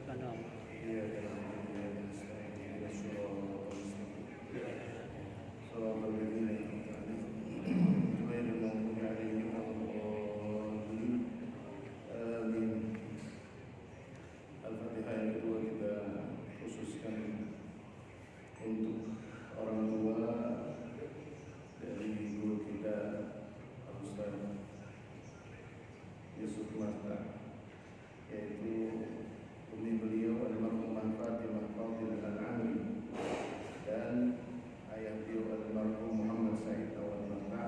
إياك نعبد إياك نعبد وإياك نستعين اهدنا الصراط المستقيم صراط الذين أنعمت عليهم غير المغضوب عليهم ولا الضالين آمين. Al-Fatihah yang kedua kita khususkan untuk orang tua dari guru kita Ustaz Yusuf Marta, yaitu umi beliau almarhumah Fatimah Fadil Al-Amri dan ayah beliau almarhum Muhammad Said Awal Marta.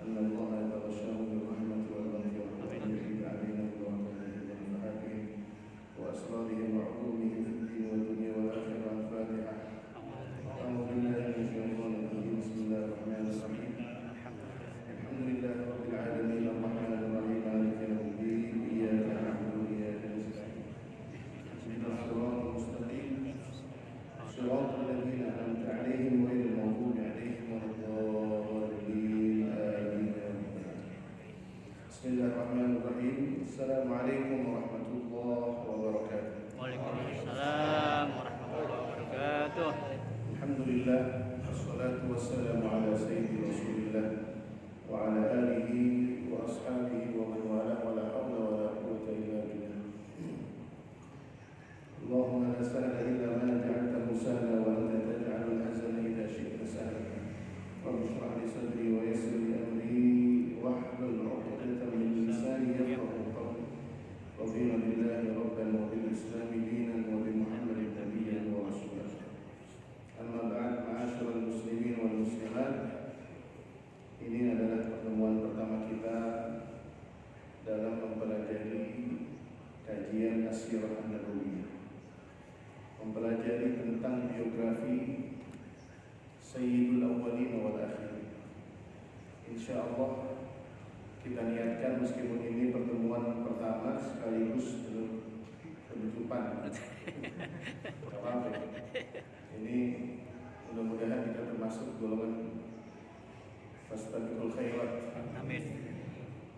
Allah yatawassahu bi rahmatihi wal maghfirah wa yaj'al alaina wa nafahatihim wa asrarihim wa ulumihim fid din wa dunya wal akhirah. Al-Fatihah. Alhamdulillah bismillahirrahmanirrahim. Alhamdulillah rabbil alamin arrahmanir rahim maliki yaumiddin iyyaka na'budu wa iyyaka nasta'in ihdinas siratal mustaqim siratal ladzina an'amta 'alaihim ghairil maghdubi 'alaihim waladdallin amin. Bismillahirrahmanirrahim. Assalamualaikum warahmatullahi wabarakatuh. Waalaikumsalam warahmatullahi wabarakatuh. Alhamdulillah wassalatu wassalamu ala sayyidi Rasulillah wa ala alihi wa ashabihi wa man wala wa la hawla wa la quwwata illa billah. Allahumma la sahla illa ma ja'altahu sahla wa anta taj'alul hazana idha syi'ta sahla. Rabbi shrah li sadri wa yassir li amri wahlul 'uqdatam min lisani yafqahu qawli. Radiya billahi rabban wa bil islami dinan wa bi Muhammadin nabiyyan wa rasulan. Amma ba'd, ma'asyiral muslimin wal muslimat. Ini adalah pertemuan pertama kita dalam mempelajari kajian As-Sirah An-Nabawiyah, mempelajari tentang biografi Sayyidul Awwalin wal Akhirin. Insyaallah kita niatkan meskipun ini pertemuan pertama sekaligus penutupan. Apa? Ini mudah-mudahan kita termasuk golongan fastabiqul khairat. Amin.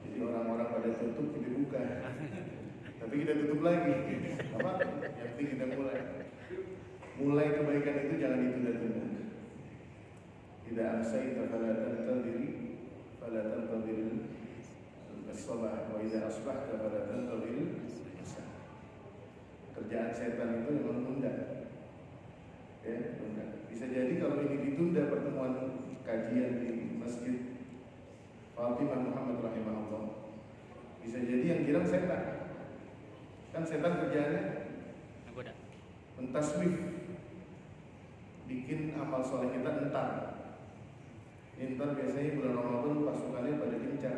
Jadi orang-orang pada tutup kita buka, tapi kita tutup lagi. Apa? Yang penting kita mulai kebaikan itu jangan ditunda-tunda. Tidak amsayta fala tantadhiri fala tantadhir as-sabah wa idza asbahta fala tantadhir as-masa. Kerjaan setan itu memang menunda. Ya, menunda. Bisa jadi kalau ini ditunda pertemuan kajian di Masjid Fatimah Muhammad rahimahullah, bisa jadi yang girang setan. Kan setan kerjaannya Menggoda. mentaswif, bikin amal soleh kita entar. Entar biasanya bulan Ramadan pasukannya pada gencar.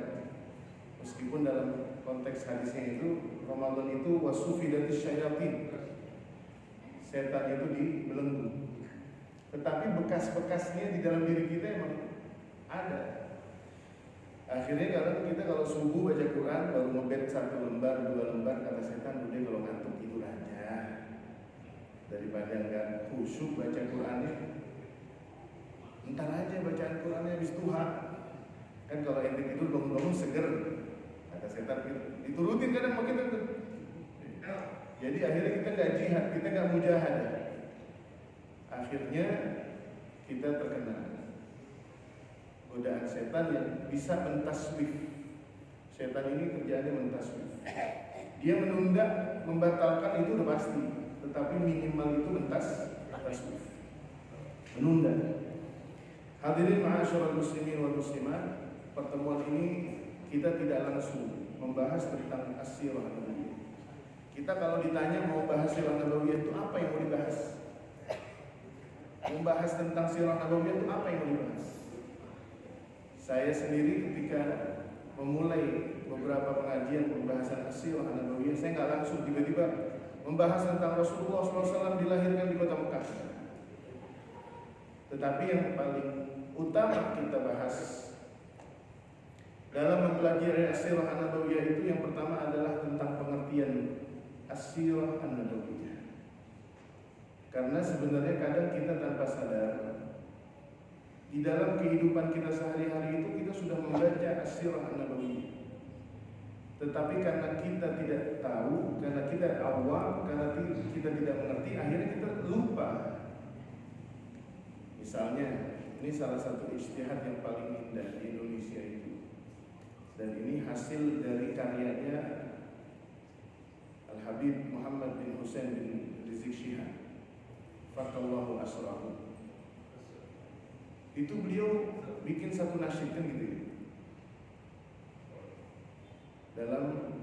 Meskipun dalam konteks hadisnya itu Ramadan itu wasufidatis syayatin, setan itu dibelenggu. Tetapi bekas-bekasnya di dalam diri kita emang ada. Akhirnya kalau subuh baca Quran baru ngebet 1 lembar 2 lembar, kata setan udah kalau ngantuk tidur aja daripada nggak khusyuk baca Qurannya. Entar aja bacaan Qurannya habis duha. Kan kalau ente tidur bangun-bangun seger, kata setan gitu. Diturutin kadang sama kita tuh. Jadi akhirnya kita nggak jihad, kita nggak mujahadah. Akhirnya kita terkena godaan setan yang bisa mentaswif. Setan ini kerjaannya mentaswif. Dia menunda, membatalkan itu udah pasti, tetapi minimal itu mentaswif, menunda. Hadirin ma'asyiral muslimin wal muslimat, pertemuan ini kita tidak langsung membahas tentang As-Sirah An-Nabawiyah. Kita kalau ditanya mau bahas Sirah Nabawiyah itu apa yang mau dibahas? Membahas tentang Sirah Nabawiyah itu apa yang mau dibahas? Saya sendiri ketika memulai beberapa pengajian pembahasan As-Sirah Nabawiyah, saya nggak langsung tiba-tiba membahas tentang Rasulullah SAW dilahirkan di kota Mekah. Tetapi yang paling utama kita bahas dalam mempelajari As-Sirah An-Nabawiyah itu yang pertama adalah tentang pengertian As-Sirah An-Nabawiyah. Karena sebenarnya kadang kita tanpa sadar di dalam kehidupan kita sehari-hari itu kita sudah membaca As-Sirah An-Nabawiyah. Tetapi karena kita tidak tahu, karena kita awam, karena kita tidak mengerti, akhirnya kita lupa. Misalnya, ini salah satu ijtihad yang paling indah di Indonesia itu. Dan ini hasil dari karyanya Al-Habib Muhammad bin Hussein bin Rizik Syihab, Fakallahu asrahu. Itu beliau bikin satu nasyid kan gitu. Dalam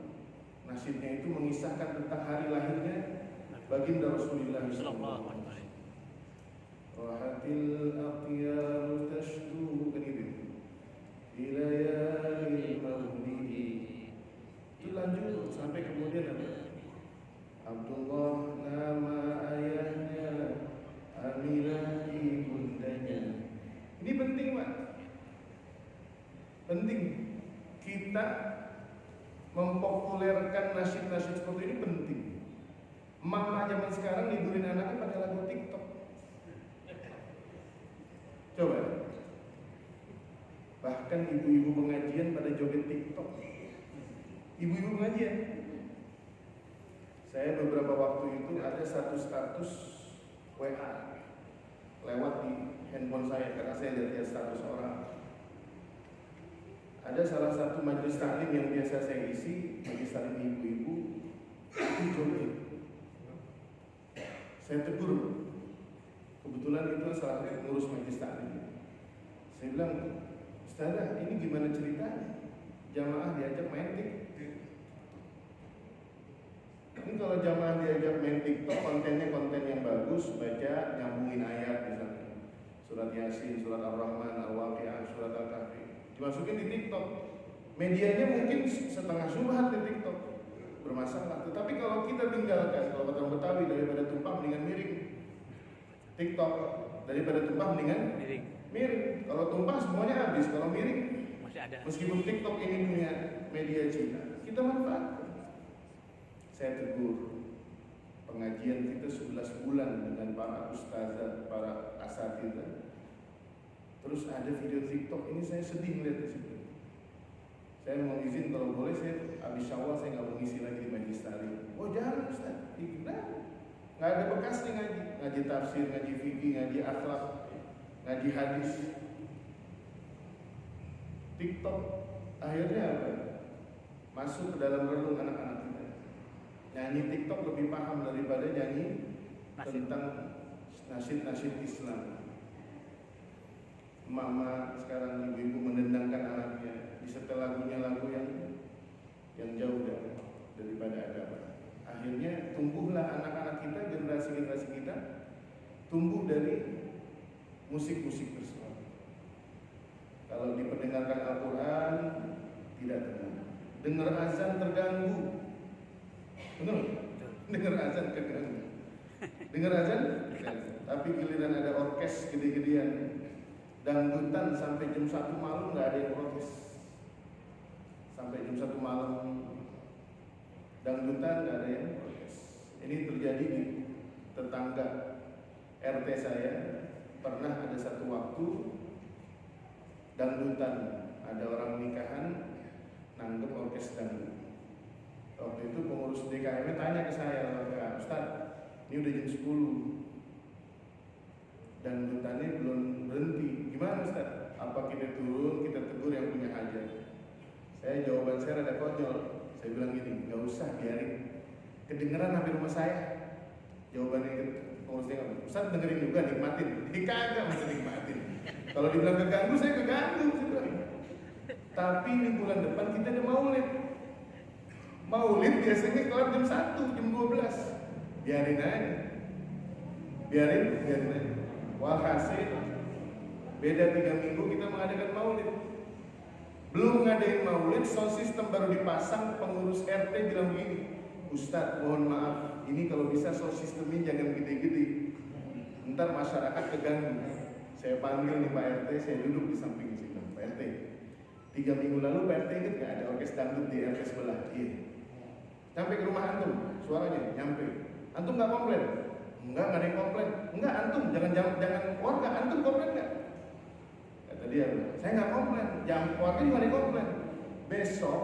nasyidnya itu mengisahkan tentang hari lahirnya baginda Rasulullah sallallahu alaihi wasallam. Rahatil aqyar tashdu kan gitu. Ilayalil maulidi. Itu lanjut sampai kemudian apa? Abdullah nama ayahnya, Aminah ibundanya. Ini penting, Pak. Penting kita mempopulerkan nasyid-nasyid seperti ini penting. Mama zaman sekarang nidurin anaknya pakai lagu TikTok. Coba. Bahkan ibu-ibu pengajian pada joget TikTok. Ibu-ibu pengajian. Saya beberapa waktu itu ada satu status WA lewat di handphone saya karena saya lihat status orang. Ada salah satu majelis taklim yang biasa saya isi, majelis taklim ibu-ibu, itu joget. Saya tegur, kebetulan itu salah satu pengurus majelis taklim. Saya bilang, Ustazah, ini gimana ceritanya? Jamaah diajak main TikTok. Ini kalau jamaah diajak main TikTok, kontennya konten yang bagus, baca, nyambungin ayat misalnya. Surat Yasin, surat Ar-Rahman, Al-Waqi'ah, surat Al-Kahfi. Dimasukin di TikTok. Medianya mungkin setengah subhat di TikTok, bermasalah. Tetapi kalau kita tinggalkan, kalau kata Betawi, daripada tumpah mendingan miring. TikTok daripada tumpah mendingan miring. Kalau tumpah semuanya habis, kalau miring masih ada. Meskipun TikTok ini punya media Cina, kita manfaatkan. Saya tegur pengajian kita 11 bulan dengan para ustazah, para asatidzah. Terus ada video TikTok ini, saya sedih melihat di situ. Saya mau izin kalau boleh, saya habis Syawal saya nggak mau ngisi lagi di majelis taklim. Oh jangan Ustaz, nggak ada bekas nih ngaji tafsir, ngaji fikih, ngaji akhlak, ngaji hadis. TikTok akhirnya apa? Masuk ke dalam relung anak-anak kita. Nyanyi TikTok lebih paham daripada nyanyi tentang nasyid-nasyid Islam. Mama sekarang ibu-ibu mendendangkan anaknya, disetel lagunya lagu yang jauh daripada agama. Akhirnya tumbuhlah anak-anak kita, generasi-generasi kita tumbuh dari musik-musik tersebut. Kalau diperdengarkan Al-Quran tidak tenang, dengar azan terganggu, benar? Dengar azan terganggu, dengar azan terganggu. Tapi giliran ada orkes gede-gedean, dangdutan sampai jam 1 malam nggak ada yang protes. Sampai jam 1 malam dangdutan nggak ada yang protes. Ini terjadi di tetangga RT saya. Pernah ada satu waktu dangdutan, ada orang nikahan nanggep orkes dangdut. Waktu itu pengurus DKM tanya ke saya, Ustaz, ini udah jam 10. Dangdutannya belum berhenti. Gimana Ustaz? Apa kita turun, kita tegur yang punya hajat? Jawaban saya rada konyol. Saya bilang gini, nggak usah, biarin. Kedengeran sampai rumah saya. Jawabannya pengurusnya nggak, Ustaz dengerin juga, nikmatin. Kagak masih nikmatin. Kalau dibilang keganggu, saya keganggu. Tapi ini bulan depan kita ada maulid. Maulid biasanya kelar jam 1, jam 12. Biarin aja. Biarin aja. Walhasil beda 3 minggu kita mengadakan maulid. Belum ngadain maulid, sound system baru dipasang. Pengurus RT bilang begini, Ustadz mohon maaf, ini kalau bisa sound systemnya jangan gede-gede, ntar masyarakat keganggu. Saya panggil nih Pak RT, saya duduk di samping situ. Pak RT, 3 minggu lalu Pak RT ingat gak ada orkes dangdut di RT sebelah? Iya. Nyampe ke rumah antum, suaranya nyampe. Antum nggak komplain? Enggak ada yang komplain. Enggak, antum jangan warga, antum komplain nggak? Kata dia, saya nggak komplain. Jangan warga juga ada yang komplain. Besok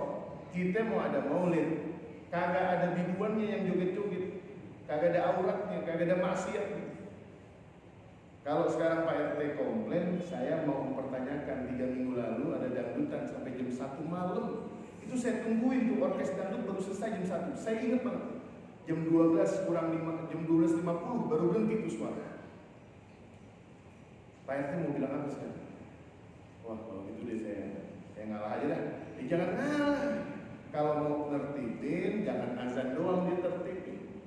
Kita mau ada maulid, kagak ada biduannya yang joget-joget, kagak ada auratnya, kagak ada maksiatnya. Kalau sekarang Pak RT komplain, saya mau mempertanyakan 3 minggu lalu ada dangdutan sampai jam 1 malam. Itu saya tungguin tuh orkes dangdut baru selesai jam 1. Saya ingat banget. Jam 12 kurang 5, jam 12.50 baru berhenti tuh suara. Pak RT mau bilang apa sekarang? Wah, kalau gitu deh saya ngalah aja dah. Jangan ngalah. Kalau mau tertibin, jangan azan doang dia tertibin.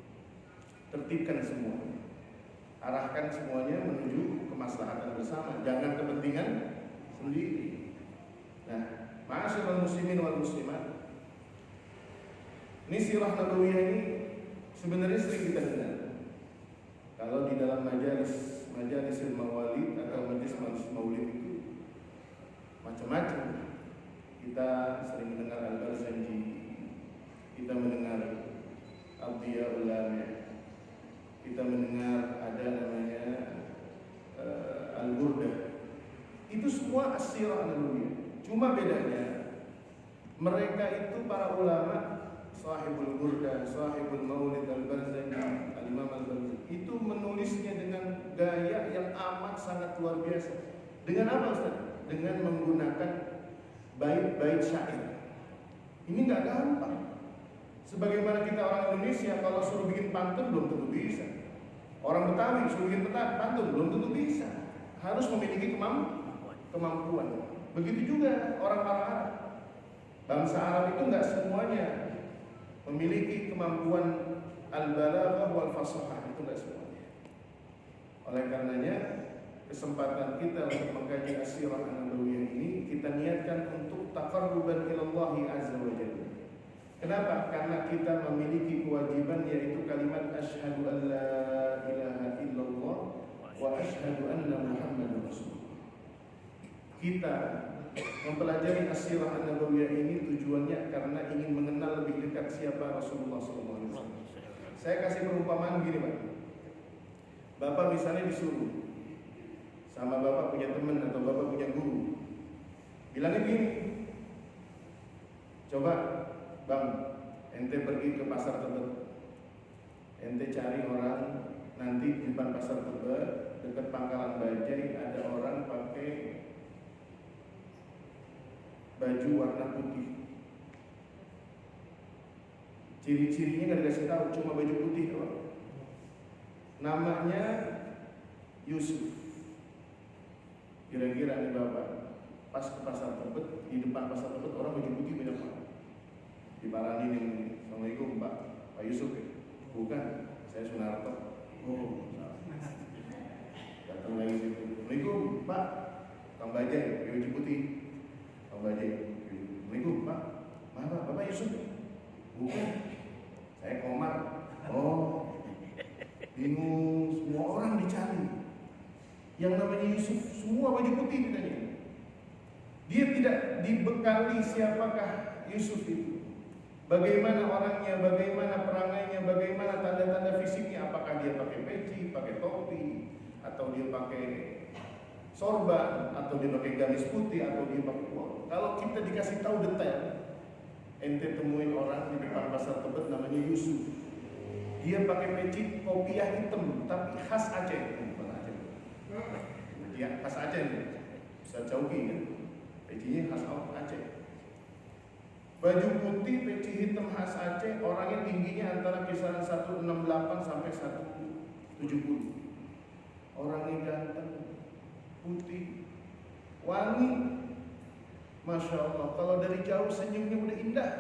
Tertibkan semua. Arahkan semuanya menuju kemaslahatan bersama, jangan kepentingan sendiri. Nah, ma'asyiral muslimin wal muslimat, ini sirah nabawiyah ini sebenarnya sering kita dengar. Kalau di dalam majalis mawalid atau majelis maulid itu macam-macam. Kita sering mendengar Al-Barzanji, kita mendengar Abdiyahul Lami', kita mendengar ada namanya Al-Burdah. Itu semua as-sirah nabawiyah. Cuma bedanya mereka itu para ulama, sahibul Burdah, sahibul Maulid Al-Barzanji, Al-Imam Al-Barzanji, itu menulisnya dengan gaya yang amat sangat luar biasa. Dengan apa Ustaz? Dengan menggunakan bait-bait syair. Ini nggak gampang. Sebagaimana kita orang Indonesia kalau suruh bikin pantun belum tentu bisa. Orang Betawi suruh bikin pantun belum tentu bisa. Harus memiliki kemampuan. Begitu juga orang Arab. Bangsa Arab itu nggak semuanya memiliki kemampuan al-balaghah wal fasahah, itu nggak semuanya. Oleh karenanya kesempatan kita untuk mengkaji as-sirah an-nabawiyah ini kita niatkan untuk taqarruban ilallahi azza wa jalla. Kenapa? Karena kita memiliki kewajiban yaitu kalimat asyhadu an la ilaha illallah wa asyhadu anna muhammadar rasulullah. Kita mempelajari as-sirah an-nabawiyah ini tujuannya karena ingin mengenal lebih dekat siapa Rasulullah SAW. Saya kasih perumpamaan begini Pak. Bapak misalnya disuruh sama bapak punya teman atau bapak punya guru, bilangnya gini, coba Bang, ente pergi ke pasar Tebet, ente cari orang, nanti di depan pasar Tebet dekat pangkalan bajai ada orang pakai baju warna putih. Ciri-cirinya nggak dikasih tahu, cuma baju putih doang. Namanya Yusuf. Kira-kira nih bapak pas ke pasar Tebet, di depan pasar Tebet orang baju putih banyak banget. Diparanin ini, Assalamualaikum Pak Yusuf ya? Bukan, saya Sunarto. Oh, datang lagi situ. Assalamualaikum Pak, Kang Bajai, baju putih. Kang Bajai, Assalamualaikum Pak, mana Bapak Yusuf? Bukan, saya Komar. Oh, bingung, semua orang dicari. Yang namanya Yusuf, semua baju putih ditanya. Dia tidak dibekali siapakah Yusuf itu. Bagaimana orangnya, bagaimana perangainya, bagaimana tanda-tanda fisiknya. Apakah dia pakai peci, pakai topi, atau dia pakai sorban, atau dia pakai gamis putih, atau dia pakai uang. Kalau kita dikasih tahu detail, ente temuin orang di depan pasar Tebet namanya Yusuf. Dia pakai peci kopiah hitam, tapi khas Aceh. Ya, khas Aceh nih, bisa Cauki kan, pecinya khas Aceh. Baju putih, peci hitam khas Aceh, orangnya tingginya antara kisaran 168 sampai 170. Orangnya ganteng, putih, wangi, masya Allah. Kalau dari jauh senyumnya udah indah,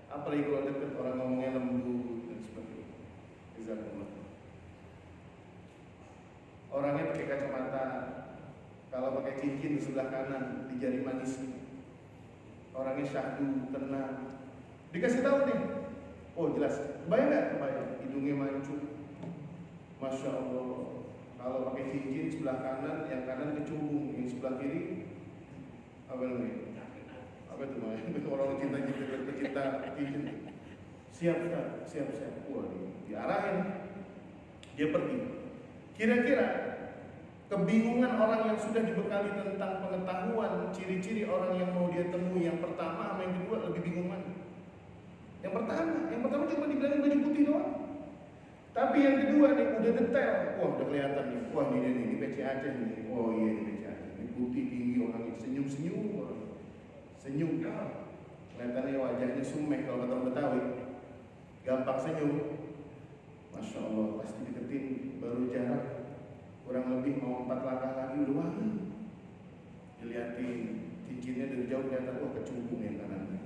apalagi kalau dekat orang ngomongnya lembut dan sebagainya. Jazakumullah. Orangnya pakai kacamata, kalau pakai cincin di sebelah kanan di jari manisnya. Orangnya syahdu, tenang. Dikasih tahu nih, oh jelas, kebayang nggak? Kebayang. Hidungnya mancung, masya Allah. Kalau pakai cincin sebelah kanan, yang kanan kecubung, yang sebelah kiri apa namanya? Apa itu namanya? Orang cinta cincin. Siap. Wah, diarahin, dia pergi. Kira-kira kebingungan orang yang sudah dibekali tentang pengetahuan ciri-ciri orang yang mau dia temui yang pertama sama yang kedua lebih bingung mana? Yang pertama cuma dibilangin baju putih doang. Tapi yang kedua nih udah detail. Wah, udah kelihatan nih. Wah, ini PC Aceh nih. Oh iya, ini PC Aceh. Ini putih tinggi, orangnya senyum-senyum. Senyum. Kelihatannya wajahnya sumeh kalau kata orang Betawi. Gampang senyum. Masya Allah, pasti deketin baru jarak kurang lebih mau 4 langkah lagi udah wangi. Dilihatin cincinnya dari jauh kelihatan, wah kecubung yang kanannya.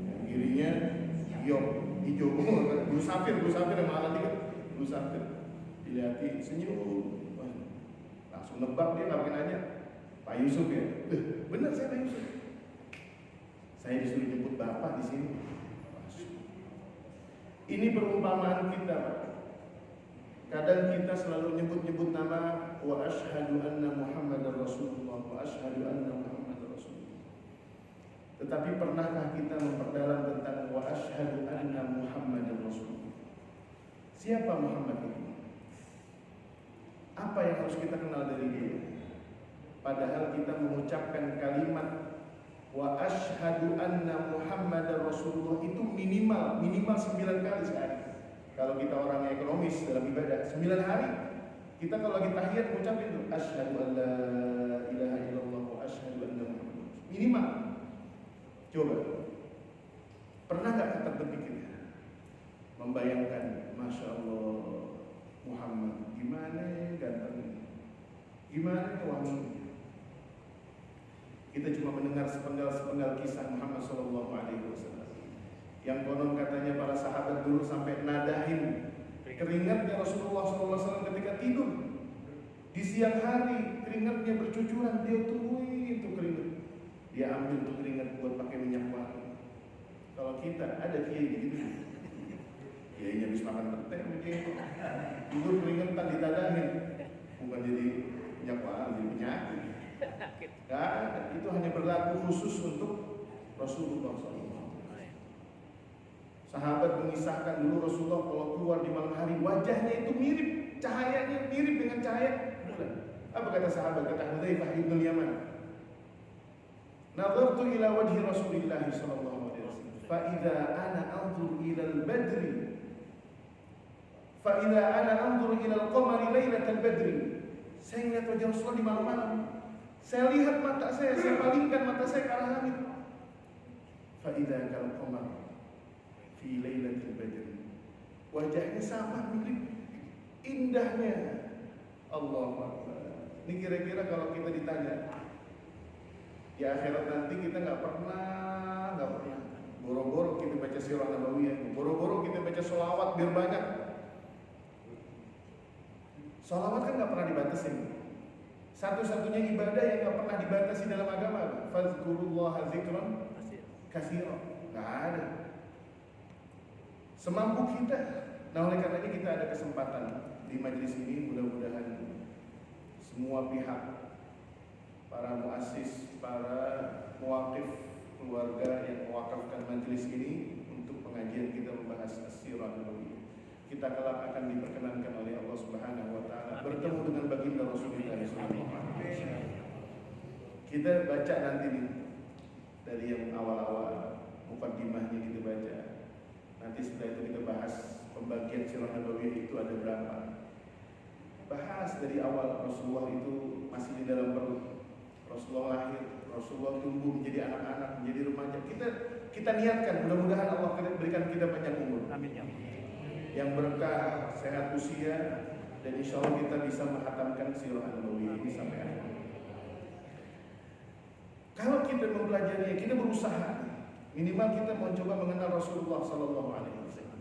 Yang kirinya hijau, bulu safir yang malah dikit, bulu safir. Dilihatin senyum, wah, langsung nebak dia nggak pakai nanya. Pak Yusuf ya, bener saya Pak Yusuf. Saya disuruh jemput bapak di sini. Ini perumpamaan kita, Pak. Kadang kita selalu nyebut-nyebut nama wa asyhadu anna Muhammadar Rasulullah, wa asyhadu anna Muhammadar Rasulullah. Tetapi pernahkah kita memperdalam tentang wa asyhadu anna Muhammadar Rasulullah? Siapa Muhammad itu? Apa yang harus kita kenal dari dia? Padahal kita mengucapkan kalimat wa asyhadu anna Muhammadar Rasulullah itu minimal 9 kali sehari. Kalau kita orang ekonomis dalam ibadah 9 hari, kita kalau lagi tahiyat mengucapkan itu asyhadu an la ilaha illallah wa asyhadu anna Muhammadar Rasulullah. Minimal. Coba. Pernah enggak kita berpikir membayangkan Masya Allah Muhammad gimana gantengnya, gimana wanginya. Kita cuma mendengar sepenggal kisah Muhammad Sallallahu Alaihi Wasallam yang konon katanya para sahabat dulu sampai nadahin keringatnya Rasulullah Sallallahu Alaihi Wasallam ketika tidur di siang hari, keringatnya bercucuran, dia tungguin tuh keringat, dia ambil tuh keringat buat pakai minyak wangi. Kalau kita ada kiai gitu, kiainya habis makan petai, tidur keringetan ditadahin, bukan jadi minyak wangi, jadi penyakit. Nah, itu hanya berlaku khusus untuk Rasulullah SAW. Sahabat mengisahkan dulu Rasulullah kalau keluar di malam hari wajahnya itu mirip, cahayanya mirip dengan cahaya bulan. Apa kata sahabat? Kata Hudzaifah bin Yaman, "Nadhartu ila wajhi Rasulillah sallallahu alaihi wasallam, fa idza ana anzur ila al-badri, fa idza ana anzur ila al-qamari lailatal badri." Saya lihat wajah Rasulullah di malam-malam. Saya lihat mata saya palingkan mata saya ke arah langit. Fa idza kal-qamar fi lailatul badr. Wajahnya sama mirip indahnya. Allahu Akbar. Ini kira-kira kalau kita ditanya di akhirat nanti kita nggak pernah boro-boro kita baca sirah nabawiyah, boro-boro kita baca sholawat biar banyak. Sholawat kan nggak pernah dibatasin. Satu-satunya ibadah yang nggak pernah dibatasi dalam agama, fadzkurullaha dzikran katsiran. Nggak ada. Semampu kita. Nah, oleh karena ini kita ada kesempatan di majelis ini, mudah-mudahan semua pihak, para muassis, para muwaqif, keluarga yang mewakafkan majelis ini untuk pengajian kita membahas as-sirah nabawiyah. Kita kelak akan diperkenankan oleh Allah Subhanahu wa taala bertemu dengan baginda Rasulullah sallallahu alaihi wasallam. Kita baca nanti nih dari yang awal-awal muqaddimahnya kita baca. Nanti setelah itu kita bahas pembagian sirah nabawiyah itu ada berapa. Bahas dari awal Rasulullah itu masih di dalam perut. Rasulullah lahir, Rasulullah tumbuh menjadi anak-anak, menjadi remaja. Kita niatkan mudah-mudahan Allah berikan kita panjang umur. Amin ya Allah. Yang berkah, sehat usia, dan insya Allah kita bisa menghatamkan sirah nabawiyah ini sampai akhir. Kalau kita mempelajarinya, kita berusaha minimal kita mencoba mengenal Rasulullah Sallallahu Alaihi Wasallam.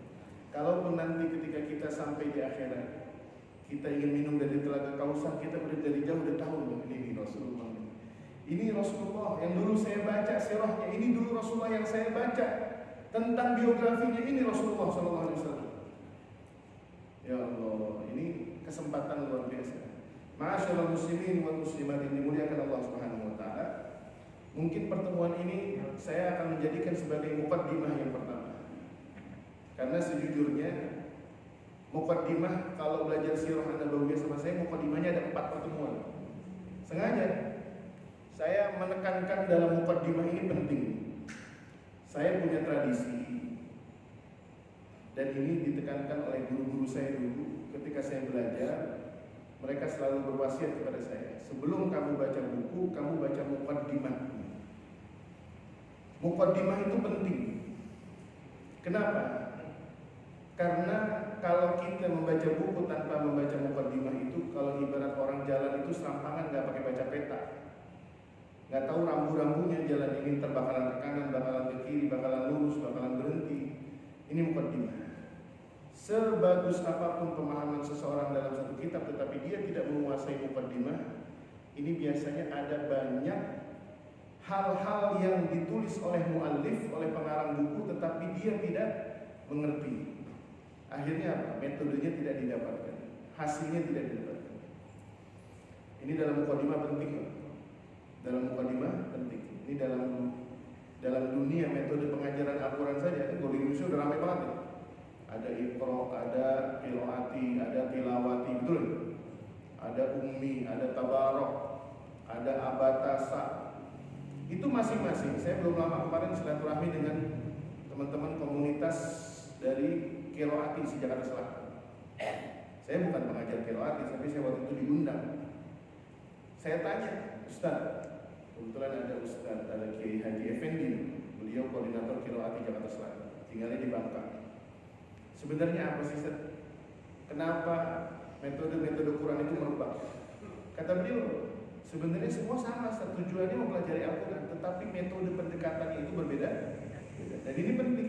Kalaupun nanti ketika kita sampai di akhirat, kita ingin minum dari telaga Kausar, kita dari jauh udah tahu ini Rasulullah. Ini Rasulullah yang dulu saya baca sirahnya, ini dulu Rasulullah yang saya baca tentang biografinya, ini Rasulullah Sallallahu Alaihi Wasallam. Ya Allah, ini kesempatan luar biasa. Ma'asyiral muslimin wal muslimat yang dimuliakan Allah Subhanahu wa taala. Mungkin pertemuan ini saya akan menjadikan sebagai muqaddimah yang pertama. Karena sejujurnya muqaddimah kalau belajar sirah nabawiyah sama saya, muqaddimahnya ada 4 pertemuan. Sengaja saya menekankan dalam muqaddimah ini penting. Saya punya tradisi Dan ini ditekankan oleh guru-guru saya dulu ketika saya belajar. Mereka selalu berwasiat kepada saya, sebelum kamu baca buku, kamu baca muqaddimah. Muqaddimah itu penting. Kenapa? Karena kalau kita membaca buku tanpa membaca muqaddimah itu, kalau ibarat orang jalan itu serampangan, nggak pakai baca peta, nggak tahu rambu-rambunya, jalan ini terbakalan ke kanan, bakalan ke kiri, bakalan lurus, bakalan berhenti. Ini muqaddimah. Sebagus apapun pemahaman seseorang dalam satu kitab, tetapi dia tidak menguasai muqaddimah, ini biasanya ada banyak hal-hal yang ditulis oleh muallif, oleh pengarang buku, tetapi dia tidak mengerti. Akhirnya apa? Metodenya tidak didapatkan, hasilnya tidak didapatkan. Ini dalam muqaddimah penting. Dalam muqaddimah penting. Ini dalam dunia metode pengajaran Al-Quran saja, kan kalau di Indonesia udah ramai banget ya. Ada iqra, ada qiraati, ada tilawati, betul? Ada ummi, ada tabarok, ada abatasa. Itu masing-masing. Saya belum lama kemarin silaturahmi dengan teman-teman komunitas dari qiraati di Jakarta Selatan. Saya bukan pengajar qiraati, tapi saya waktu itu diundang. Saya tanya, Ustaz, kebetulan ada Ustaz, ada Kiai Haji Effendi, beliau koordinator qiraati Jakarta Selatan, tinggalnya di Bangka. Sebenarnya apa sih, Ustaz? Kenapa metode-metode Quran itu merebak? Kata beliau, sebenarnya semua sama, tujuannya mempelajari Al-Quran, tetapi metode pendekatannya itu berbeda. Dan ini penting.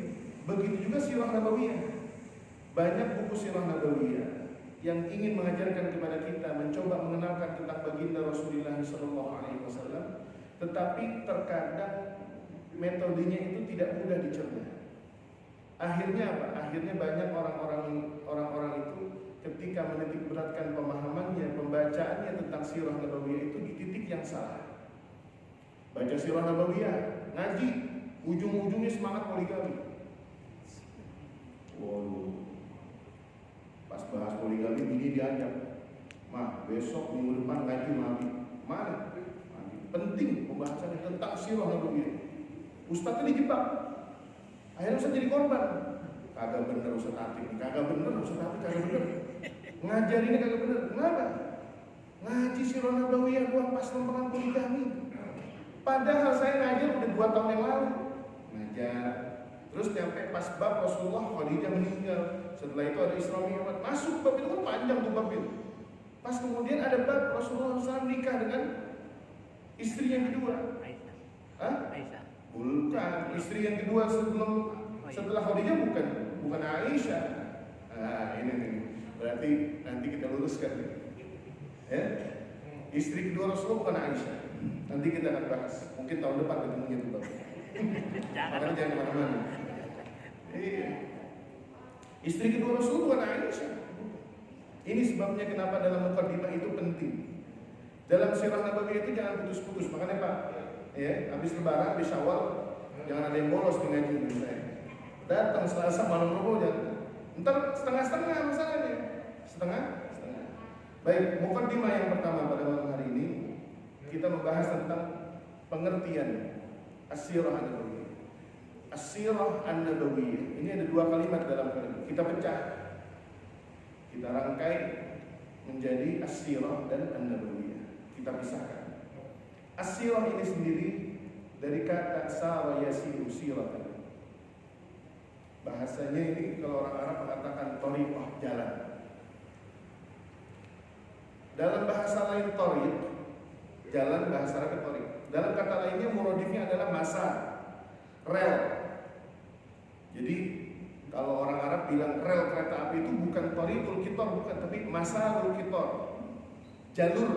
Begitu juga sirah nabawiyah. Banyak buku sirah nabawiyah yang ingin mengajarkan kepada kita, mencoba mengenalkan tentang baginda Rasulullah SAW, tetapi terkadang metodenya itu tidak mudah dicerna. Akhirnya apa? Akhirnya banyak orang-orang itu ketika menitik beratkan pemahamannya, pembacaannya tentang sirah nabawiyah itu di titik yang salah. Baca sirah nabawiyah, ngaji, ujung-ujungnya semangat poligami. Waduh, pas bahas poligami ini diajak, mah besok minggu depan ngaji mami. Mana? Penting pembahasannya tentang sirah nabawiyah. Ustadznya dijebak. Akhirnya Ustaz jadi korban. Kagak bener Ustaz Atik, kagak bener Ustaz Atik, kagak bener. Ngajar ini kagak bener. Kenapa? Ngaji sirah nabawiyah buat pas tentang poligami. Padahal saya ngajar udah 2 tahun yang lalu. Ngajar. Terus sampai pas bab Rasulullah Khadijah meninggal. Setelah itu ada Isra Mi'raj. Masuk bab itu kan panjang tuh bab itu. Pas kemudian ada bab Rasulullah SAW nikah dengan istri yang kedua. Aisyah. Hah? Aisyah. Bukan, istri yang kedua setelah Khadijah bukan Aisyah. Nah, ini nih. Berarti nanti kita luruskan nih. Ya? Istri kedua Rasulullah bukan Aisyah. Nanti kita akan bahas. Mungkin tahun depan ketemunya tuh, Bang. Makanya jangan kemana-mana. Iya. Istri kedua Rasulullah bukan Aisyah. Ini sebabnya kenapa dalam muqaddimah itu penting. Dalam sirah nabawiyah itu jangan putus-putus. Makanya Pak, ya, habis lebaran, habis Syawal, jangan ada yang bolos di ngaji saya. Datang Selasa malam Rabu jangan. Ntar setengah-setengah masalahnya. Setengah. Baik, muqaddimah yang pertama pada malam hari ini kita membahas tentang pengertian as-sirah an-nabawiyah. As-sirah an-nabawiyah. Ini ada 2 kalimat dalam kalimat. Kita pecah. Kita rangkai menjadi as-sirah dan an-nabawiyah. Kita pisahkan. As-sirah ini sendiri dari kata sara yasiru siratan. Bahasanya ini kalau orang Arab mengatakan thariqah, jalan. Dalam bahasa lain thariq, jalan, bahasa Arab thariq. Dalam kata lainnya muradifnya adalah masa, rel. Jadi kalau orang Arab bilang rel kereta api itu bukan thariqul qitar, bukan, tapi masarul qitar. Jalur.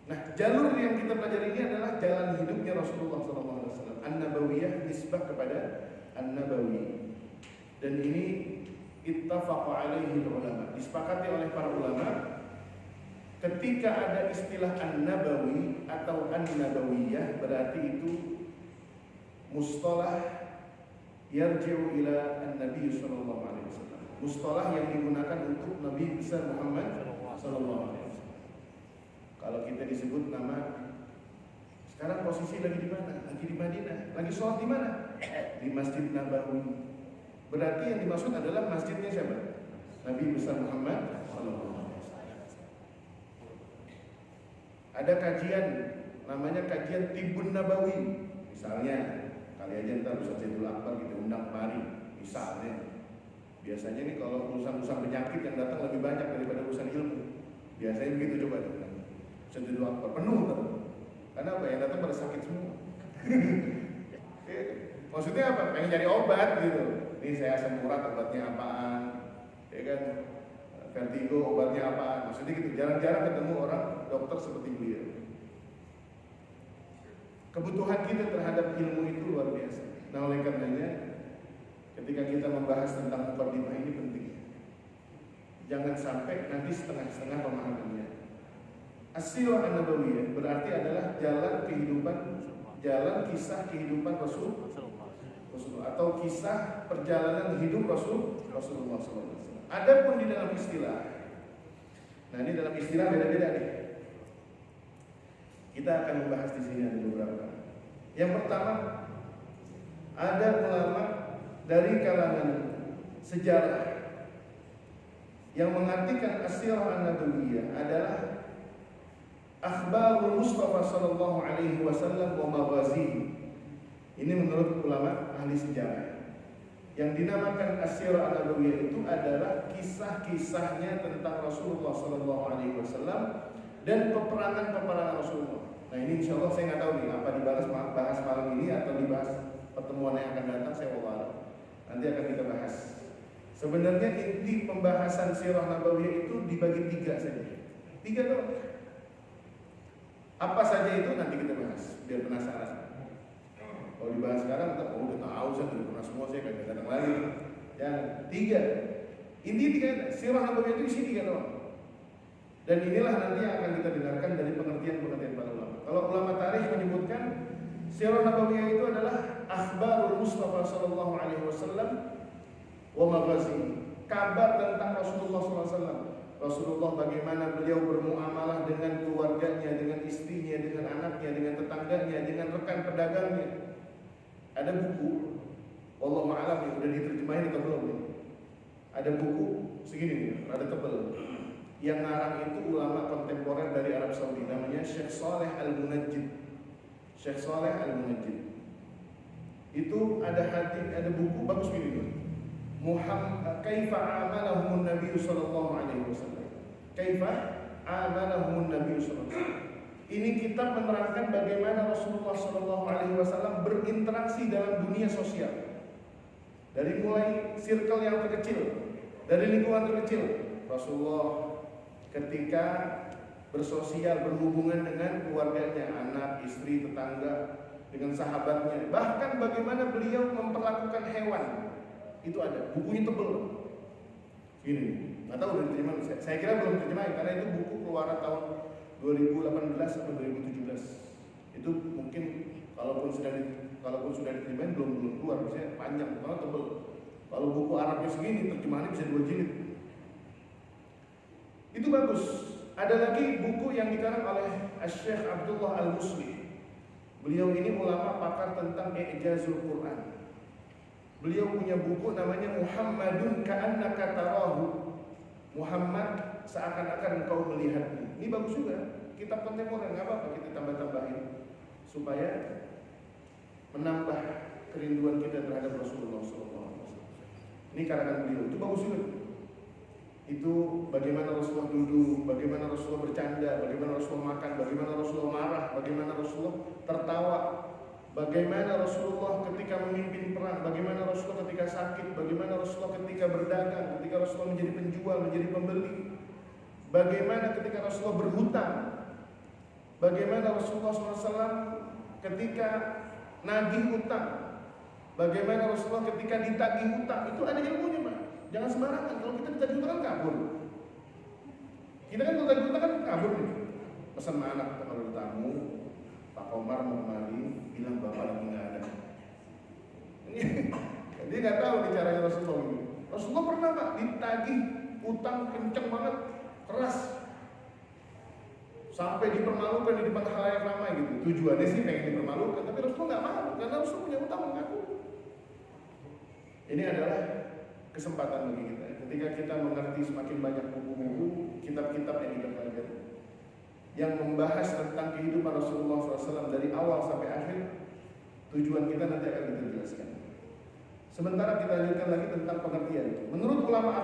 Nah, jalur yang kita pelajari ini adalah jalan hidupnya Rasulullah SAW. An-Nabawiyah nisbah kepada An-Nabawi. Dan ini ittafaqa alaihi ulama. Disepakati oleh para ulama ketika ada istilah An-Nabawi atau An-Nabawiyah, berarti itu mustalah yarji'u ila An-Nabi sallallahu alaihi wasallam. Mustalah yang digunakan untuk Nabi besar Muhammad sallallahu alaihi wasallam. Kalau kita disebut nama, sekarang posisi lagi di mana? Lagi di Madinah. Lagi sholat di mana? Di Masjid Nabawi. Berarti yang dimaksud adalah masjidnya siapa? Nabi besar Muhammad sallallahu alaihi wasallam. Ada kajian namanya kajian Tibbun Nabawi. Misalnya, kali aja ntar Ustaz Zaidul Akbar kita undang kemari. Misalnya, biasanya nih kalau urusan-urusan penyakit yang datang lebih banyak daripada urusan ilmu. Biasanya begitu, coba Ustaz Zaidul Akbar penuh kan? Karena apa? Yang datang pada sakit semua. Maksudnya apa? Pengen cari obat gitu. Ini saya asam urat obatnya apaan? Ya kan? Vertigo obatnya apaan? Maksudnya gitu. Jarang-jarang ketemu orang dokter seperti beliau. Kebutuhan kita terhadap ilmu itu luar biasa. Nah, oleh karenanya ketika kita membahas tentang mukadimah ini penting. Jangan sampai nanti setengah-setengah pemahamannya. As-sirah an-nabawiyah berarti adalah jalan kehidupan, jalan kisah kehidupan Rasulullah atau kisah perjalanan hidup Rasulullah SAW. Adapun di dalam istilah, nah ini dalam istilah beda-beda nih. Kita akan membahas di sini ada beberapa. Yang pertama, ada ulama dari kalangan sejarah yang mengartikan as-sirah an-nabawiyah adalah akhbarul Mustafa sallallahu alaihi wasallam wa maghazihi. Ini menurut ulama ahli sejarah. Yang dinamakan as-sirah an-nabawiyah itu adalah kisah-kisahnya tentang Rasulullah sallallahu alaihi wasallam dan peperangan-peperangan Rasulullah. Nah, ini insya Allah saya nggak tahu nih apa dibahas malam ini atau dibahas pertemuan yang akan datang, saya wallah. Nanti akan kita bahas. Sebenarnya inti pembahasan sirah nabawiyah itu dibagi 3 saja. 3 doang. Apa saja itu nanti kita bahas biar penasaran. Kalau dibahas sekarang kita udah tahu, saya udah pernah semua, saya kagak datang lagi. Yang 3. Inti 3 sirah nabawiyah itu isi 3 doang. Dan inilah nanti yang akan kita dengarkan dari pengertian-pengertian para ulama. Kalau ulama tarikh menyebutkan sirah nabawiyah itu adalah akhbarul Mustafa sallallahu alaihi wasallam wa maghazi. Kabar tentang Rasulullah sallallahu alaihi wasallam. Rasulullah bagaimana beliau bermuamalah dengan keluarganya, dengan istrinya, dengan anaknya, dengan tetangganya, dengan rekan pedagangnya. Ada buku, wallahu a'lam yang udah diterjemahin atau belum nih? Ada buku segini nih, rada tebel. Yang ngarang itu ulama kontemporer dari Arab Saudi, namanya Syekh Saleh Al-Munajjid. Syekh Saleh Al-Munajjid. Itu ada buku bagus ini. Muhammad Kaifa Amalahumun Nabi sallallahu alaihi wasallam. Kaifa Amalahumun Nabi sallallahu alaihi wasallam. Ini kitab menerangkan bagaimana Rasulullah sallallahu alaihi wasallam berinteraksi dalam dunia sosial. Dari mulai circle yang terkecil, dari lingkungan terkecil, Rasulullah ketika bersosial, berhubungan dengan keluarganya, anak, istri, tetangga, dengan sahabatnya, bahkan bagaimana beliau memperlakukan hewan. Itu ada, bukunya tebel. Gini, nggak tahu udah diterima. Saya kira belum terjemah karena itu buku keluaran tahun 2018 atau 2017. Itu mungkin kalaupun sudah diterima belum keluar, maksudnya panjang, karena tebel. Kalau buku Arabnya segini, terjemahannya bisa 2 jilid. Itu bagus. Ada lagi buku yang dikarang oleh Syekh Abdullah Al-Musli. Beliau ini ulama pakar tentang i'jazul Quran. Beliau punya buku namanya Muhammadun ka'annaka tarahu. Muhammad seakan-akan engkau melihatnya. Ini bagus juga. Kitab kontemporer, nggak apa-apa kita tambah-tambahin supaya menambah kerinduan kita terhadap Rasulullah SAW. Ini karangan beliau. Itu bagus juga. Itu bagaimana Rasulullah duduk, bagaimana Rasulullah bercanda, bagaimana Rasulullah makan, bagaimana Rasulullah marah, bagaimana Rasulullah tertawa, bagaimana Rasulullah ketika memimpin perang, bagaimana Rasulullah ketika sakit, bagaimana Rasulullah ketika berdagang, ketika Rasulullah menjadi penjual, menjadi pembeli, bagaimana ketika Rasulullah berhutang, bagaimana Rasulullah SAW ketika nagih hutang, bagaimana Rasulullah ketika ditagih hutang. Itu ada ilmunya, Pak. Jangan sembarangan. Kalau kita ditagih hutang kan kabur. Kita kan kalau ditagih hutang kan kabur nih. Pesan sama anak kalau tamu, Pak Komar mau kemari, bilang bapak lagi nggak ada. Dia nggak tahu nih caranya Rasulullah ini. Rasulullah pernah Pak ditagih hutang kenceng banget, keras, sampai dipermalukan di depan khalayak ramai gitu. Tujuannya sih pengen dipermalukan, tapi Rasulullah nggak mau karena Rasulullah punya hutang mengaku. Ini adalah kesempatan bagi kita. Ketika kita mengerti semakin banyak buku-buku, kitab-kitab yang kita pelajari, yang membahas tentang kehidupan Rasulullah SAW dari awal sampai akhir, tujuan kita nanti akan kita jelaskan. Sementara kita lanjutkan lagi tentang pengertian. Menurut ulama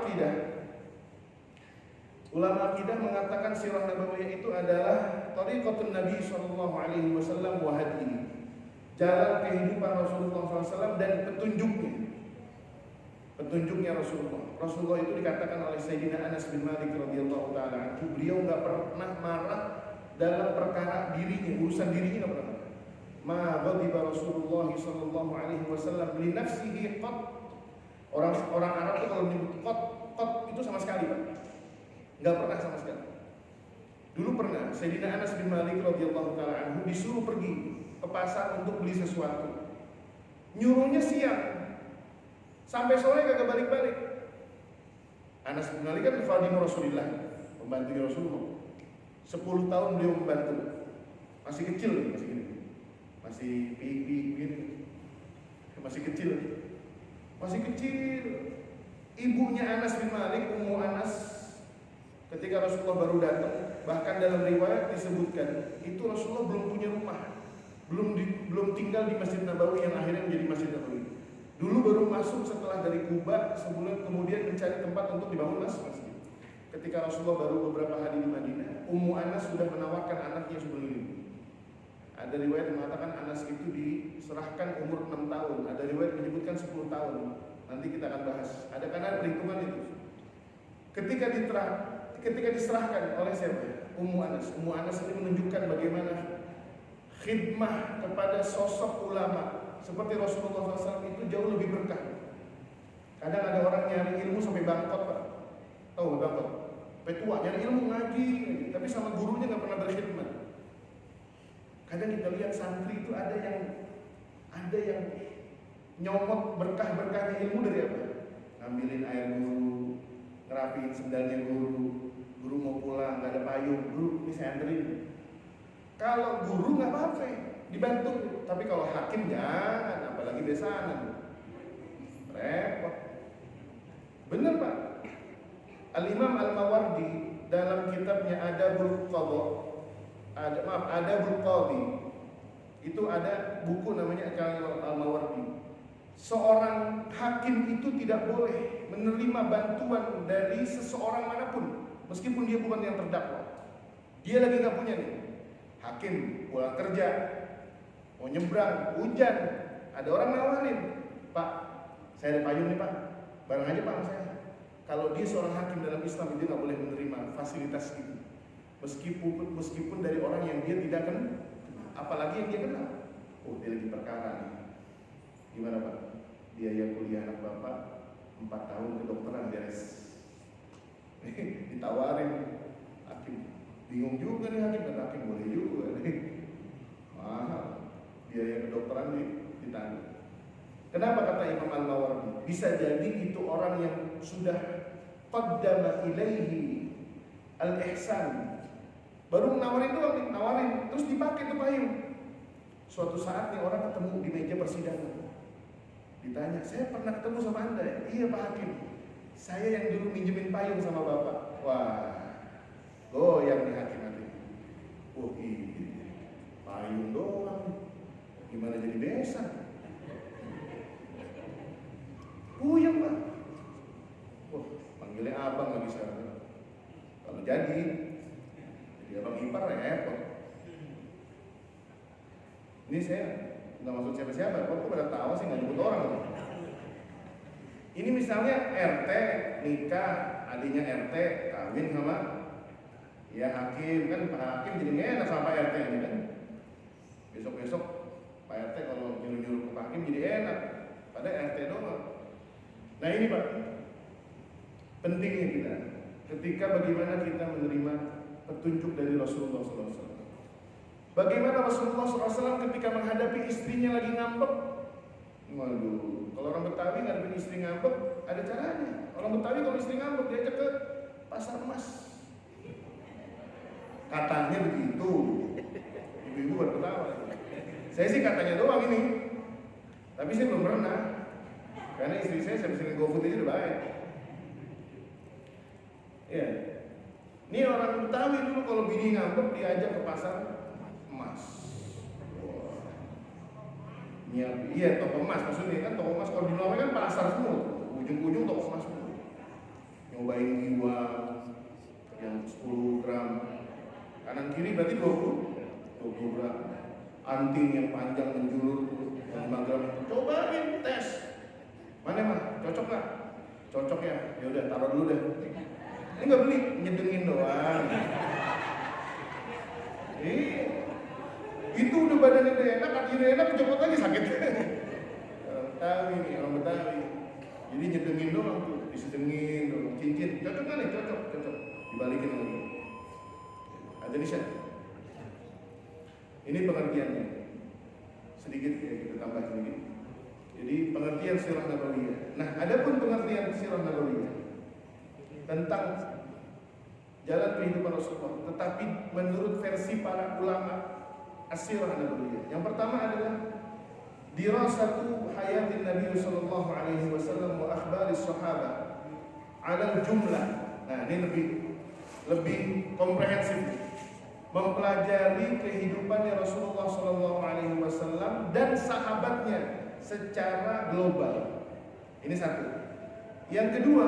akidah mengatakan sirah nabawiyah itu adalah thariqatun Nabi sallallahu alaihi wasallam wa hadihi. Jalan kehidupan Rasulullah SAW dan petunjuknya Rasulullah. Rasulullah itu dikatakan oleh Sayyidina Anas bin Malik radhiyallahu taala anhu, beliau enggak pernah marah dalam perkara dirinya, urusan dirinya enggak pernah. Ma ghadiba Rasulullah sallallahu alaihi wasallam li nafsihi qat. Orang Arab itu kalau menyebut qat itu sama sekali, Pak. Enggak pernah sama sekali. Dulu pernah Sayyidina Anas bin Malik radhiyallahu taala anhu disuruh pergi ke pasar untuk beli sesuatu. Nyuruhnya siang. Sampai sore kagak balik-balik. Anas bin Malik kan khadimu Rasulillah, pembantu Rasulullah. 10 tahun beliau membantu. Masih kecil, masih gini. Masih pipi gini. Masih kecil. Ibunya Anas bin Malik, Ummu Anas, ketika Rasulullah baru datang, bahkan dalam riwayat disebutkan itu Rasulullah belum punya rumah. Belum tinggal di Masjid Nabawi yang akhirnya menjadi Masjid Nabawi. Dulu baru masuk setelah dari Kuba, sebulan kemudian mencari tempat untuk dibangun masjid. Ketika Rasulullah baru beberapa hari di Madinah, Ummu Anas sudah menawarkan anaknya sebelum ini. Ada riwayat yang mengatakan Anas itu diserahkan umur 6 tahun, ada riwayat menyebutkan 10 tahun. Nanti kita akan bahas. Ada karena perhitungan itu. Ketika diserahkan oleh siapa? Ummu Anas. Ummu Anas ini menunjukkan bagaimana khidmah kepada sosok ulama seperti Rasulullah SAW itu jauh lebih berkah. Kadang ada orang nyari ilmu sampai bangkot, Pak. Tahu nggak bangkot? Sampai tua nyari ilmu ngaji, tapi sama gurunya nggak pernah berkhidmat. Kadang kita lihat santri itu ada yang nyomot berkah-berkahnya ilmu dari apa? Ngambilin air guru, ngerapiin sendalnya guru mau pulang nggak ada payung, guru ini saya anterin. Kalau guru nggak apa-apa, dibantu. Tapi kalau hakim jangan, apalagi besanan, repot. Bener, Pak. Al-Imam Al-Mawardi dalam kitabnya Adabul Qadhi, itu ada buku namanya Al-Mawardi. Seorang hakim itu tidak boleh menerima bantuan dari seseorang manapun, meskipun dia bukan yang terdakwa. Dia lagi nggak punya nih. Hakim pulang kerja, mau nyebrang, hujan, ada orang nawarin, Pak, saya ada payung nih Pak, bareng aja Pak sama saya. Kalau dia seorang hakim dalam Islam, dia nggak boleh menerima fasilitas itu, meskipun dari orang yang dia tidak kenal, apalagi yang dia kenal. Oh, dia lagi perkara nih, gimana Pak? Biaya kuliah anak Bapak 4 tahun kedokteran beres. Ditawarin hakim. Bingung juga nih hakim, kata hakim boleh juga nih. Mahal. Biaya kedokteran ditanggung. Kenapa kata Imam Al-Mawardi? Bisa jadi itu orang yang sudah qaddama ilaihi al-ihsan. Baru nawarin doang nih, nawarin, terus dipakai tuh payung. Suatu saat nih orang ketemu di meja persidangan. Ditanya, saya pernah ketemu sama Anda ya? Iya Pak Hakim. Saya yang dulu minjemin payung sama Bapak. Wah, goyang nih hakim hati. Oh iya, payung doang. Gimana jadi besan? Puyeng Pak. Wah, panggilnya abang lagi sekarang. Kalau jadi abang ipar repot. Ini saya nggak maksud siapa-siapa, kok pada tahu sih nggak nyebut orang. Ini misalnya RT nikah, adiknya RT kawin sama ya hakim, kan Pak Hakim jadi nggak enak sama Pak RT ini kan. Besok-besok Pak RT kalau nyuruh-nyuruh ke Pak Hakim jadi enak, pada RT doang. Nah ini Pak, pentingnya kita ketika bagaimana kita menerima petunjuk dari Rasulullah SAW. Bagaimana Rasulullah SAW ketika menghadapi istrinya lagi ngambek? Waduh, kalau orang Betawi ngadepin istri ngambek ada caranya. Orang Betawi kalau istri ngambek diajak ke pasar emas. Katanya begitu. Ibu-ibu baru ketawa. Saya sih katanya doang ini, tapi saya belum pernah. Karena istri saya sering GoFood aja udah baik. Iya. Ini orang Betawi dulu kalau bini ngambek diajak ke pasar emas. Wah. Iya, toko emas maksudnya kan, toko emas kalau di Norway kan pasar semua. Ujung-ujung toko emas semua. Nyobain giwang yang 10 gram. Kanan kiri berarti 20 gram. Anting yang panjang menjulur yang 5 gram. Cobain tes. Mana mah? Cocok nggak? Cocok ya. Ya udah taruh dulu deh. Ini nggak beli, nyedengin doang. Itu udah badannya udah enak, akhirnya enak, copot lagi sakit. Orang Betawi nih, orang Betawi. Jadi nyedengin doang tuh, disedengin doang. Cincin, cocok nggak nih? Cocok. Dibalikin lagi. Ada nih Syed. Ini pengertiannya. Sedikit ya, kita tambah sedikit. Jadi pengertian sirah nabawiyah. Nah, ada pun pengertian sirah nabawiyah tentang jalan kehidupan Rasulullah, tetapi menurut versi para ulama as-sirah nabawiyah. Yang pertama adalah dirasatu hayatin Nabi sallallahu alaihi wasallam wa akhbari sahabat ala jumlah. Nah, ini lebih komprehensif. Mempelajari kehidupannya Rasulullah sallallahu alaihi wasallam dan sahabatnya secara global. Ini satu. Yang kedua,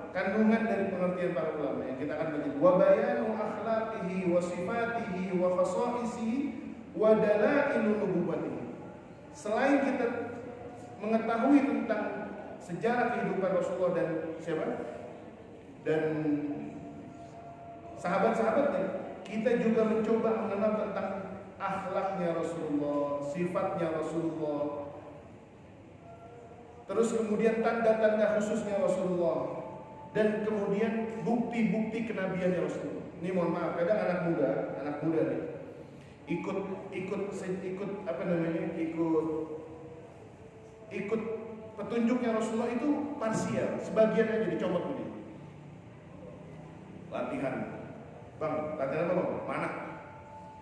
kandungan dari pengertian para ulama yang kita akan baca, wa bayanu akhlaqihi wa sifatihi wa khasaisihi wa dalailu nubuwwatihi. Selain kita mengetahui tentang sejarah kehidupan Rasulullah dan siapa? Dan sahabat-sahabatnya, kita juga mencoba mengenal tentang akhlaknya Rasulullah, sifatnya Rasulullah. Terus kemudian tanda-tanda khususnya Rasulullah, dan kemudian bukti-bukti kenabiannya Rasulullah. Ini mohon maaf, kadang anak muda nih ikut apa namanya? Ikut petunjuknya Rasulullah itu parsial, sebagian aja dicomot begitu. Latihan. Bang, latihan apa bang? Mana?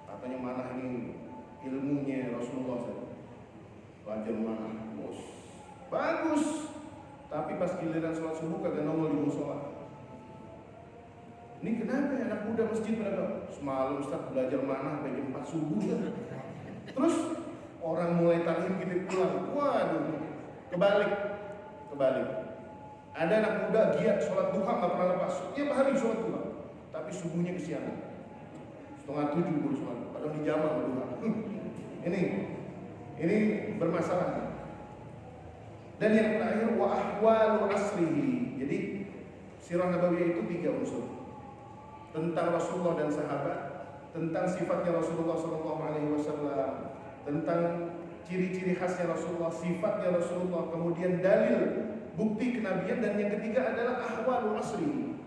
Katanya mana ini ilmunya Rasulullah. Belajar mana? Bos. Bagus. Tapi pas giliran sholat subuh kagak nongol di musola. Ini kenapa ya anak muda masjid pada semalam Ustaz belajar mana sampai jam 4 subuh ya? Terus orang mulai talim gitu pulang. Waduh, kebalik. Ada anak muda giat sholat duha nggak pernah lepas. Tiap hari sholat duha, tapi subuhnya kesiangan. 6:30 baru sholat. Padahal di jamaah duha. Ini bermasalah. Dan yang terakhir wa ahwalu asrihi. Jadi sirah nabawiyah itu 3 unsur. Tentang Rasulullah dan sahabat, tentang sifatnya Rasulullah SAW, tentang ciri-ciri khasnya Rasulullah, sifatnya Rasulullah, kemudian dalil bukti kenabian, dan yang ketiga adalah ahwalu asrihi.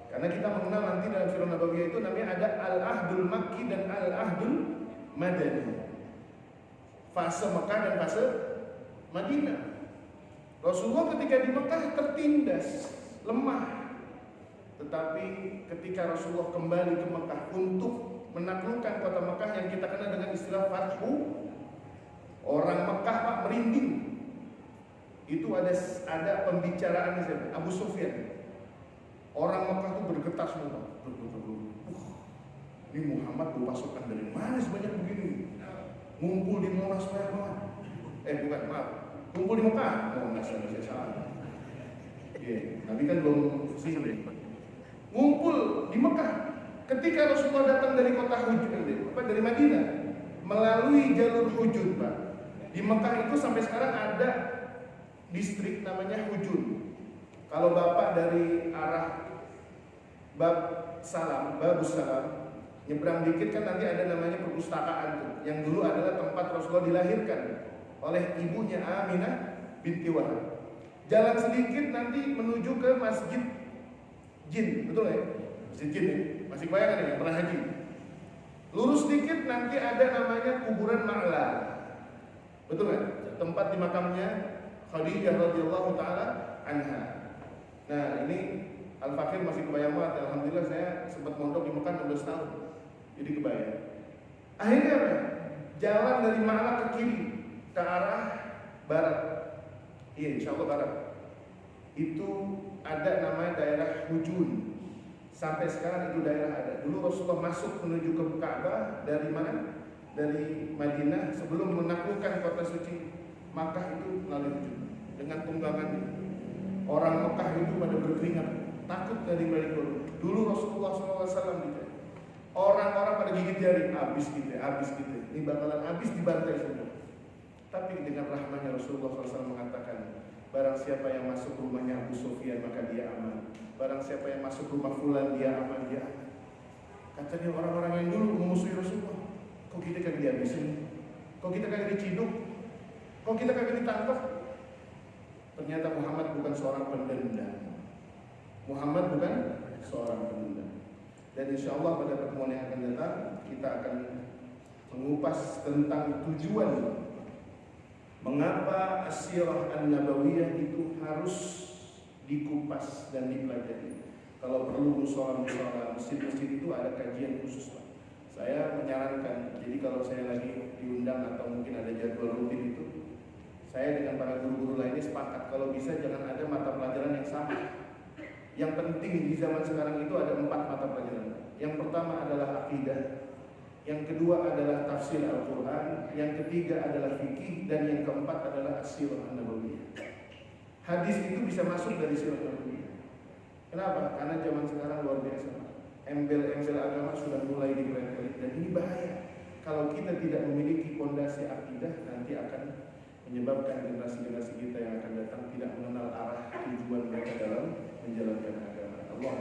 Karena kita mengenal nanti dalam sirah nabawiyah itu namanya ada al-ahdul makki dan al-ahdul madani. Fase Mekah dan fase Madinah. Rasulullah ketika di Mekah tertindas, lemah. Tetapi ketika Rasulullah kembali ke Mekah untuk menaklukkan kota Mekah yang kita kenal dengan istilah Fathu, orang Mekah Pak merinding. Itu ada pembicaraan di Abu Sufyan. Orang Mekah itu bergetar semua. Ini Muhammad bawa pasukan dari mana sebanyak begini? Ngumpul di Monas banyak banget. Bukan, maaf. Kumpul di Mekah. Oh, nggak salah. Nabi kan belum sini. Ngumpul di Mekah. Ketika Rasulullah datang dari kota Hujud, dari Madinah, melalui jalur Hujud, Pak. Di Mekah itu sampai sekarang ada distrik namanya Hujud. Kalau Bapak dari arah Babus Salam, nyebrang dikit kan nanti ada namanya perpustakaan tuh, yang dulu adalah tempat Rasulullah dilahirkan oleh ibunya Aminah binti Wahab. Jalan sedikit nanti menuju ke Masjid Jin, betul ya? Masjid Jin ya? Masih kebayang kan ya? Pernah haji. Lurus sedikit nanti ada namanya kuburan Ma'la, betul kan? Tempat di makamnya Khadijah radhiyallahu taala anha. Nah ini Al-Fakir masih kebayang banget. Alhamdulillah saya sempat mondok di Mekah 16 tahun, jadi kebayang. Akhirnya apa? Jalan dari Ma'la ke kiri, ke arah barat. Iya, insya Allah barat. Itu ada namanya daerah Hujun. Sampai sekarang itu daerah ada. Dulu Rasulullah masuk menuju ke Ka'bah dari mana? Dari Madinah sebelum menaklukkan kota suci Makkah itu melalui Hujun dengan tunggangannya. Orang Mekah itu pada berkeringat, takut dari balik turun. Dulu Rasulullah SAW gitu. Orang-orang pada gigit jari, habis kita. Ini bakalan habis dibantai semua. Tapi dengan rahmatnya Rasulullah SAW mengatakan, barang siapa yang masuk rumahnya Abu Sufyan maka dia aman. Barang siapa yang masuk rumah fulan dia aman, dia aman. Katanya orang-orang yang dulu memusuhi Rasulullah, kok kita kagak dihabisin? Kok kita kagak diciduk? Kok kita kagak ditangkap? Ternyata Muhammad bukan seorang pendendam. Muhammad bukan seorang pendendam. Dan insya Allah pada pertemuan yang akan datang kita akan mengupas tentang tujuan mengapa As-Sirah An-Nabawiyah itu harus dikupas dan dipelajari. Kalau perlu musola-musola, masjid-masjid itu ada kajian khusus lah. Saya menyarankan, jadi kalau saya lagi diundang atau mungkin ada jadwal rutin itu, saya dengan para guru-guru lainnya sepakat kalau bisa jangan ada mata pelajaran yang sama. Yang penting di zaman sekarang itu ada 4 mata pelajaran. Yang pertama adalah akidah, yang kedua adalah tafsir Al-Quran, yang ketiga adalah fikih, dan yang keempat adalah As-Sirah An-Nabawiyah. Hadis itu bisa masuk dari Sirah An-Nabawiyah. Kenapa? Karena zaman sekarang luar biasa. Embel-embel agama sudah mulai dipelajari dan ini bahaya. Kalau kita tidak memiliki fondasi akidah, nanti akan menyebabkan generasi-generasi kita yang akan datang tidak mengenal arah tujuan mereka dalam menjalankan agama. Allah